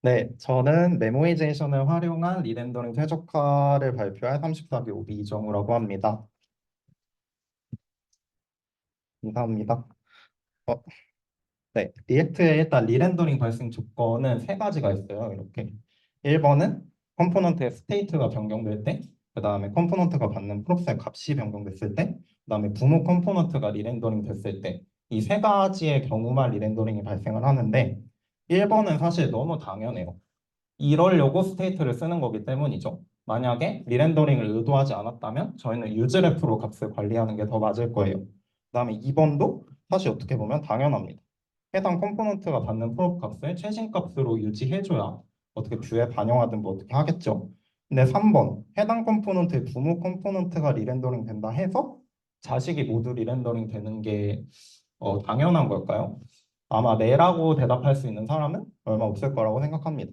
네, 저는 메모이제이션을 활용한 리렌더링 최적화를 발표할 34기 오비 이정우라고 합니다. 감사합니다. 어, 네, 리액트의 일단 리렌더링 발생 조건은 세 가지가 있어요. 이렇게 1번은 컴포넌트의 스테이트가 변경될 때, 그 다음에 컴포넌트가 받는 프로세스 값이 변경됐을 때, 그 다음에 부모 컴포넌트가 리렌더링 됐을 때, 이 세 가지의 경우만 리렌더링이 발생을 하는데 1번은 사실 너무 당연해요. 이러려고 스테이트를 쓰는 거기 때문이죠. 만약에 리렌더링을 의도하지 않았다면 저희는 유즈레프로 값을 관리하는 게 더 맞을 거예요. 그다음에 2번도 사실 어떻게 보면 당연합니다. 해당 컴포넌트가 받는 프롭 값을 최신 값으로 유지해줘야 어떻게 뷰에 반영하든 뭐 어떻게 하겠죠. 근데 3번 해당 컴포넌트의 부모 컴포넌트가 리렌더링 된다 해서 자식이 모두 리렌더링 되는 게 당연한 걸까요? 아마 네라고 대답할 수 있는 사람은 얼마 없을 거라고 생각합니다.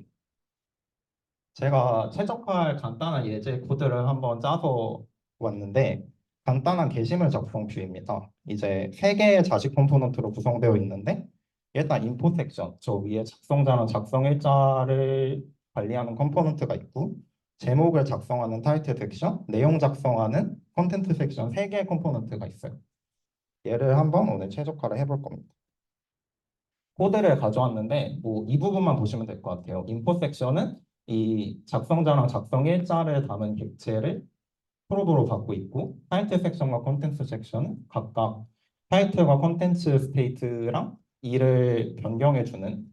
제가 최적화할 간단한 예제 코드를 한번 짜서 왔는데 간단한 게시물 작성 뷰입니다. 이제 세 개의 자식 컴포넌트로 구성되어 있는데 일단 인포 섹션, 저 위에 작성자랑 작성 일자를 관리하는 컴포넌트가 있고 제목을 작성하는 타이틀 섹션, 내용 작성하는 컨텐트 섹션 세 개의 컴포넌트가 있어요. 얘를 한번 오늘 최적화를 해볼 겁니다. 코드를 가져왔는데 뭐 이 부분만 보시면 될 것 같아요. 인포 섹션은 이 작성자랑 작성 일자를 담은 객체를 프로브로 받고 있고 타이틀 섹션과 컨텐츠 섹션은 각각 타이틀과 컨텐츠 스테이트랑 이를 변경해주는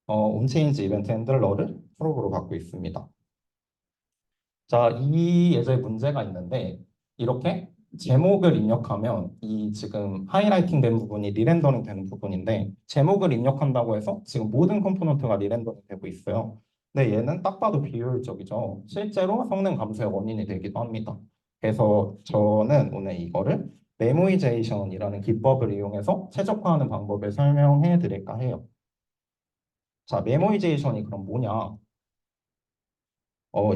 온체인지 이벤트 핸들러를 프로브로 받고 있습니다. 자, 이 예제에 문제가 있는데 이렇게 제목을 입력하면 이 지금 하이라이팅 된 부분이 리렌더링 되는 부분인데 제목을 입력한다고 해서 지금 모든 컴포넌트가 리렌더링 되고 있어요. 근데 얘는 딱 봐도 비효율적이죠. 실제로 성능 감소의 원인이 되기도 합니다. 그래서 저는 오늘 이거를 메모이제이션이라는 기법을 이용해서 최적화하는 방법을 설명해 드릴까 해요. 자, 메모이제이션이 그럼 뭐냐?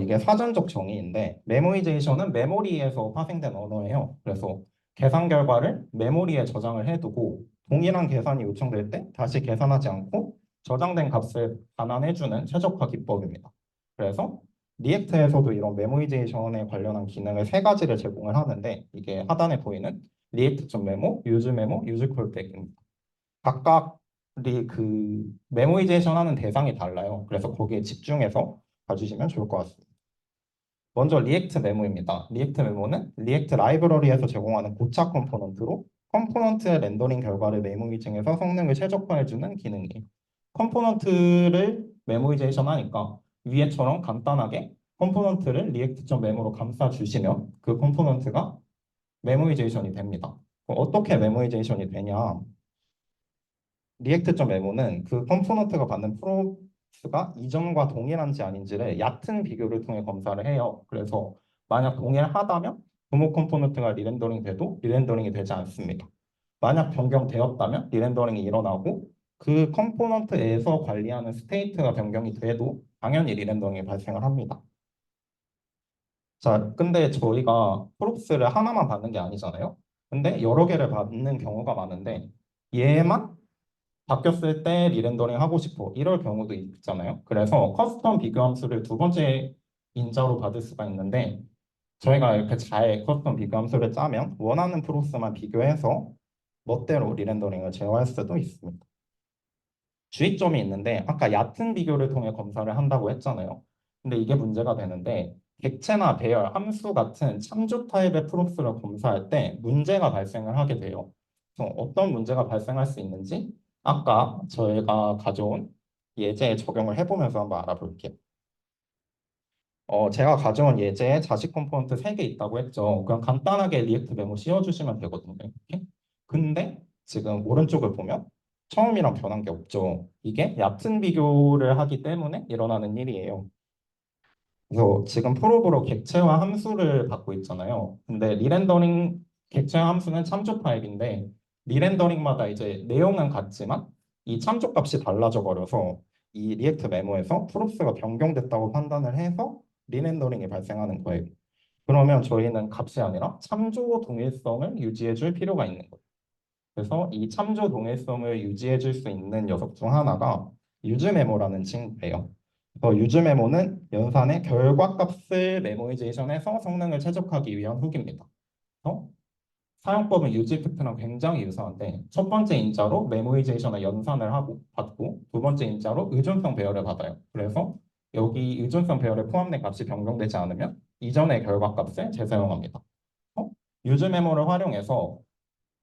이게 사전적 정의인데 메모이제이션은 메모리에서 파생된 언어예요. 그래서 계산 결과를 메모리에 저장을 해두고 동일한 계산이 요청될 때 다시 계산하지 않고 저장된 값을 반환해주는 최적화 기법입니다. 그래서 리액트에서도 이런 메모이제이션에 관련한 기능을 세 가지를 제공을 하는데 이게 하단에 보이는 리액트.메모, 유즈메모, 유즈콜백입니다. 각각이 그 메모이제이션 하는 대상이 달라요. 그래서 거기에 집중해서 봐주시면 좋을 것 같습니다. 먼저 리액트 메모입니다. 리액트 메모는 리액트 라이브러리에서 제공하는 고착 컴포넌트로 컴포넌트의 렌더링 결과를 메모이징해서 성능을 최적화해주는 기능이에요. 컴포넌트를 메모이제이션 하니까 위에처럼 간단하게 컴포넌트를 리액트.메모로 감싸주시면 그 컴포넌트가 메모이제이션이 됩니다. 그럼 어떻게 메모이제이션이 되냐? 리액트.메모는 그 컴포넌트가 받는 프로스가 이전과 동일한지 아닌지를 얕은 비교를 통해 검사를 해요. 그래서 만약 동일하다면 부모 컴포넌트가 리렌더링 돼도 리렌더링이 되지 않습니다. 만약 변경되었다면 리렌더링이 일어나고 그 컴포넌트에서 관리하는 스테이트가 변경이 돼도 당연히 리렌더링이 발생을 합니다. 자, 근데 저희가 프롭스를 하나만 받는 게 아니잖아요. 근데 여러 개를 받는 경우가 많은데 얘만 바뀌었을 때 리렌더링 하고 싶어. 이럴 경우도 있잖아요. 그래서 커스텀 비교 함수를 두 번째 인자로 받을 수가 있는데 저희가 이렇게 잘 커스텀 비교 함수를 짜면 원하는 프로세스만 비교해서 멋대로 리렌더링을 제어할 수도 있습니다. 주의점이 있는데 아까 얕은 비교를 통해 검사를 한다고 했잖아요. 근데 이게 문제가 되는데 객체나 배열, 함수 같은 참조 타입의 프로세스를 검사할 때 문제가 발생을 하게 돼요. 그래서 어떤 문제가 발생할 수 있는지 아까 저희가 가져온 예제에 적용을 해보면서 한번 알아볼게요. 제가 가져온 예제에 자식 컴포넌트 3개 있다고 했죠. 그냥 간단하게 리액트 메모 씌워주시면 되거든요. 이렇게. 근데 지금 오른쪽을 보면 처음이랑 변한 게 없죠. 이게 얕은 비교를 하기 때문에 일어나는 일이에요. 그래서 지금 프로브로 객체화 함수를 받고 있잖아요. 근데 리렌더링 객체화 함수는 참조 타입인데 리렌더링마다 이제 내용은 같지만 이 참조 값이 달라져 버려서 이 리액트 메모에서 프로스가 변경됐다고 판단을 해서 리렌더링이 발생하는 거예요. 그러면 저희는 값이 아니라 참조 동일성을 유지해 줄 필요가 있는 거예요. 그래서 이 참조 동일성을 유지해 줄 수 있는 녀석 중 하나가 유즈 메모라는 친구예요. 유즈 메모는 연산의 결과값을 메모이제이션해서 성능을 최적화하기 위한 후기입니다. 그래서 사용법은 유즈 이펙트랑 굉장히 유사한데 첫 번째 인자로 메모이제이션을 연산을 하고 받고 두 번째 인자로 의존성 배열을 받아요. 그래서 여기 의존성 배열에 포함된 값이 변경되지 않으면 이전의 결과값을 재사용합니다. 유즈 메모를 활용해서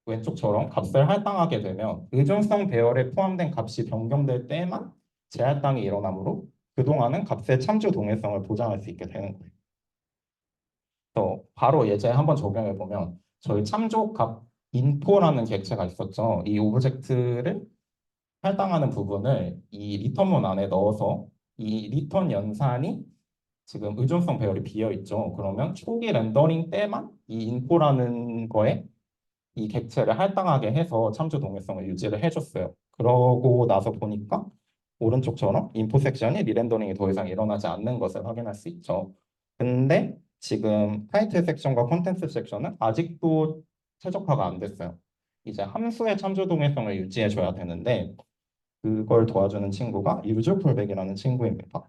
왼쪽처럼 값을 할당하게 되면 의존성 배열에 포함된 값이 변경될 때만 재할당이 일어나므로 그동안은 값의 참조 동일성을 보장할 수 있게 되는 거예요. 또 바로 예제에 한번 적용해 보면 저희 참조값 인포라는 객체가 있었죠. 이 오브젝트를 할당하는 부분을 이 리턴문 안에 넣어서 이 리턴 연산이 지금 의존성 배열이 비어 있죠. 그러면 초기 렌더링 때만 이 인포라는 거에 이 객체를 할당하게 해서 참조 동일성을 유지를 해줬어요. 그러고 나서 보니까 오른쪽처럼 인포 섹션이 리렌더링이 더 이상 일어나지 않는 것을 확인할 수 있죠. 근데 지금 타이틀 섹션과 콘텐츠 섹션은 아직도 최적화가 안 됐어요. 이제 함수의 참조 동일성을 유지해 줘야 되는데 그걸 도와주는 친구가 유즈 콜백이라는 친구입니다.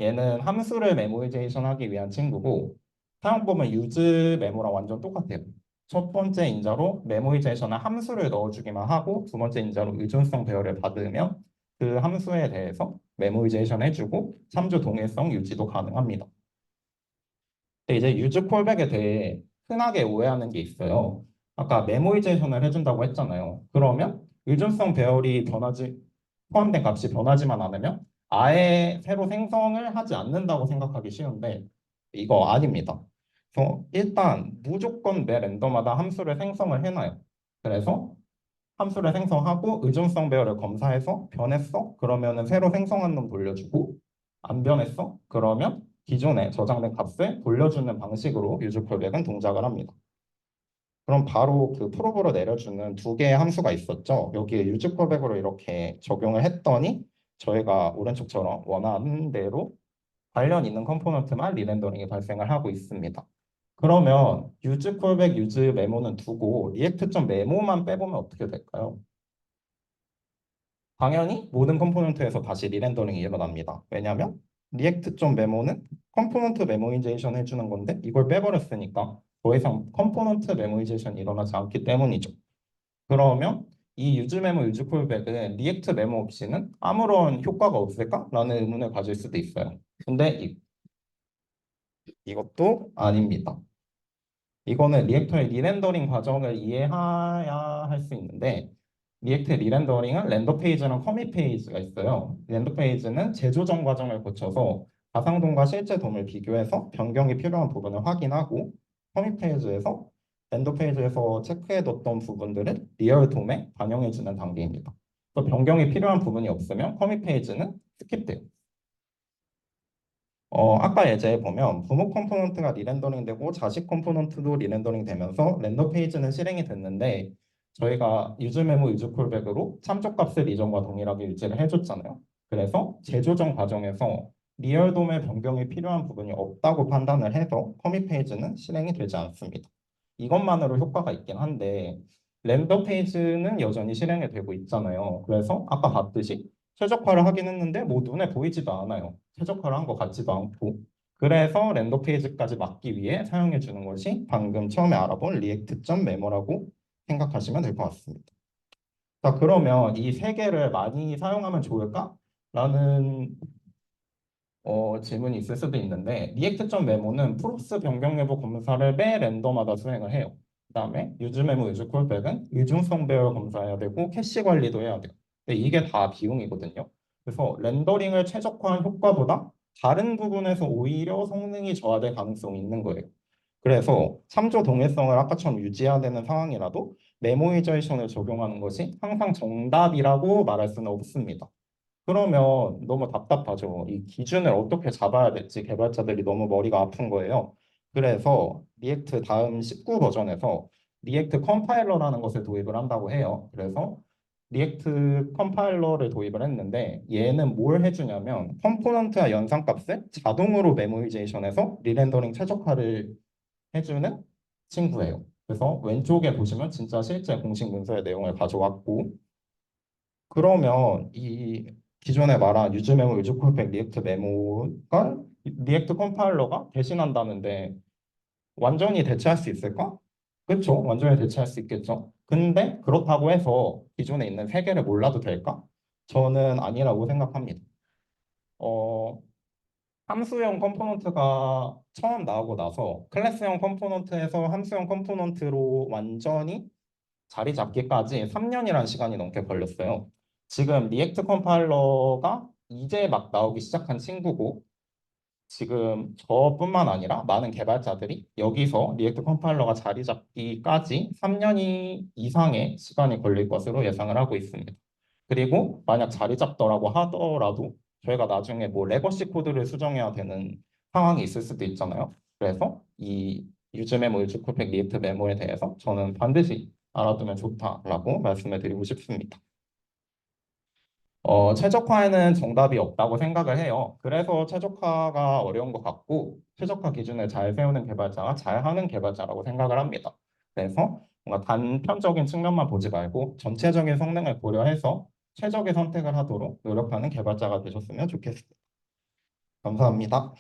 얘는 함수를 메모이제이션 하기 위한 친구고 사용법은 유즈 메모랑 완전 똑같아요. 첫 번째 인자로 메모이제이션은 함수를 넣어주기만 하고 두 번째 인자로 의존성 배열을 받으면 그 함수에 대해서 메모이제이션 해주고 참조 동일성 유지도 가능합니다. 근데 이제 유즈 콜백에 대해 흔하게 오해하는 게 있어요. 아까 메모이제이션을 해준다고 했잖아요. 그러면 의존성 배열이 포함된 값이 변하지만 않으면 아예 새로 생성을 하지 않는다고 생각하기 쉬운데 이거 아닙니다. 그래서 일단 무조건 매 랜덤마다 함수를 생성을 해놔요. 그래서 함수를 생성하고 의존성 배열을 검사해서 변했어? 그러면은 새로 생성한 놈 돌려주고 안 변했어? 그러면 기존에 저장된 값을 돌려주는 방식으로 유즈 콜백은 동작을 합니다. 그럼 바로 그 프로브로 내려주는 두 개의 함수가 있었죠. 여기에 유즈 콜백으로 이렇게 적용을 했더니 저희가 오른쪽처럼 원하는 대로 관련 있는 컴포넌트만 리렌더링이 발생을 하고 있습니다. 그러면 유즈 콜백, 유즈 메모는 두고 리액트.메모만 빼보면 어떻게 될까요? 당연히 모든 컴포넌트에서 다시 리렌더링이 일어납니다. 왜냐하면 리액트.메모는 컴포넌트 메모이제이션 해주는 건데 이걸 빼버렸으니까 더 이상 컴포넌트 메모이제이션이 일어나지 않기 때문이죠. 그러면 이 유즈 메모, 유즈 콜백은 리액트 메모 없이는 아무런 효과가 없을까? 라는 의문을 가질 수도 있어요. 근데 이것도 아닙니다. 이거는 리액터의 리렌더링 과정을 이해해야 할 수 있는데 리액트의 리렌더링은 렌더 페이지랑 커밋 페이지가 있어요. 렌더 페이지는 재조정 과정을 거쳐서 가상돔과 실제 돔을 비교해서 변경이 필요한 부분을 확인하고 커밋 페이지에서 렌더 페이지에서 체크해뒀던 부분들을 리얼 돔에 반영해주는 단계입니다. 또 변경이 필요한 부분이 없으면 커밋 페이지는 스킵돼요. 아까 예제에 보면 부모 컴포넌트가 리렌더링 되고 자식 컴포넌트도 리렌더링 되면서 렌더 페이지는 실행이 됐는데 저희가 유즈 메모, 유즈 콜백으로 참조값을 이전과 동일하게 유지를 해줬잖아요. 그래서 재조정 과정에서 리얼돔의 변경이 필요한 부분이 없다고 판단을 해서 커밋 페이지는 실행이 되지 않습니다. 이것만으로 효과가 있긴 한데 렌더 페이지는 여전히 실행이 되고 있잖아요. 그래서 아까 봤듯이 최적화를 하긴 했는데 뭐 눈에 보이지도 않아요. 최적화를 한 것 같지도 않고. 그래서 렌더 페이지까지 막기 위해 사용해 주는 것이 방금 처음에 알아본 리액트.메모라고 생각하시면 될 것 같습니다. 자, 그러면 이 세 개를 많이 사용하면 좋을까? 라는 질문이 있을 수도 있는데 리액트.메모는 프록스 변경 여부 검사를 매 랜덤마다 수행을 해요. 그다음에 유즈 메모, 유즈 콜백은 이중성 배열 검사해야 되고 캐시 관리도 해야 돼요. 근데 이게 다 비용이거든요. 그래서 렌더링을 최적화한 효과보다 다른 부분에서 오히려 성능이 저하될 가능성이 있는 거예요. 그래서 참조 동일성을 아까처럼 유지해야 되는 상황이라도 메모이제이션을 적용하는 것이 항상 정답이라고 말할 수는 없습니다. 그러면 너무 답답하죠. 이 기준을 어떻게 잡아야 될지 개발자들이 너무 머리가 아픈 거예요. 그래서 리액트 다음 19 버전에서 리액트 컴파일러라는 것을 도입을 한다고 해요. 그래서 리액트 컴파일러를 도입을 했는데 얘는 뭘 해주냐면 컴포넌트와 연산값을 자동으로 메모이제이션해서 리렌더링 최적화를 해주는 친구예요. 그래서 왼쪽에 보시면 진짜 실제 공식 문서의 내용을 가져왔고 그러면 이 기존에 말한 유즈 메모, 유즈 콜백, 리액트 메모가 리액트 컴파일러가 대신한다는데 완전히 대체할 수 있을까? 그렇죠. 완전히 대체할 수 있겠죠. 근데 그렇다고 해서 기존에 있는 세 개를 몰라도 될까? 저는 아니라고 생각합니다. 어, 함수형 컴포넌트가 처음 나오고 나서 클래스형 컴포넌트에서 함수형 컴포넌트로 완전히 자리 잡기까지 3년이라는 시간이 넘게 걸렸어요. 지금 리액트 컴파일러가 이제 막 나오기 시작한 친구고 지금 저뿐만 아니라 많은 개발자들이 여기서 리액트 컴파일러가 자리 잡기까지 3년이 이상의 시간이 걸릴 것으로 예상을 하고 있습니다. 그리고 만약 자리 잡더라고 하더라도 저희가 나중에 뭐 레거시 코드를 수정해야 되는 상황이 있을 수도 있잖아요. 그래서 이 유즈 메모, 유즈 콜백, 리액트 메모에 대해서 저는 반드시 알아두면 좋다라고 말씀을 드리고 싶습니다. 최적화에는 정답이 없다고 생각을 해요. 그래서 최적화가 어려운 것 같고, 최적화 기준을 잘 세우는 개발자가 잘하는 개발자라고 생각을 합니다. 그래서 뭔가 단편적인 측면만 보지 말고 전체적인 성능을 고려해서 최적의 선택을 하도록 노력하는 개발자가 되셨으면 좋겠습니다. 감사합니다.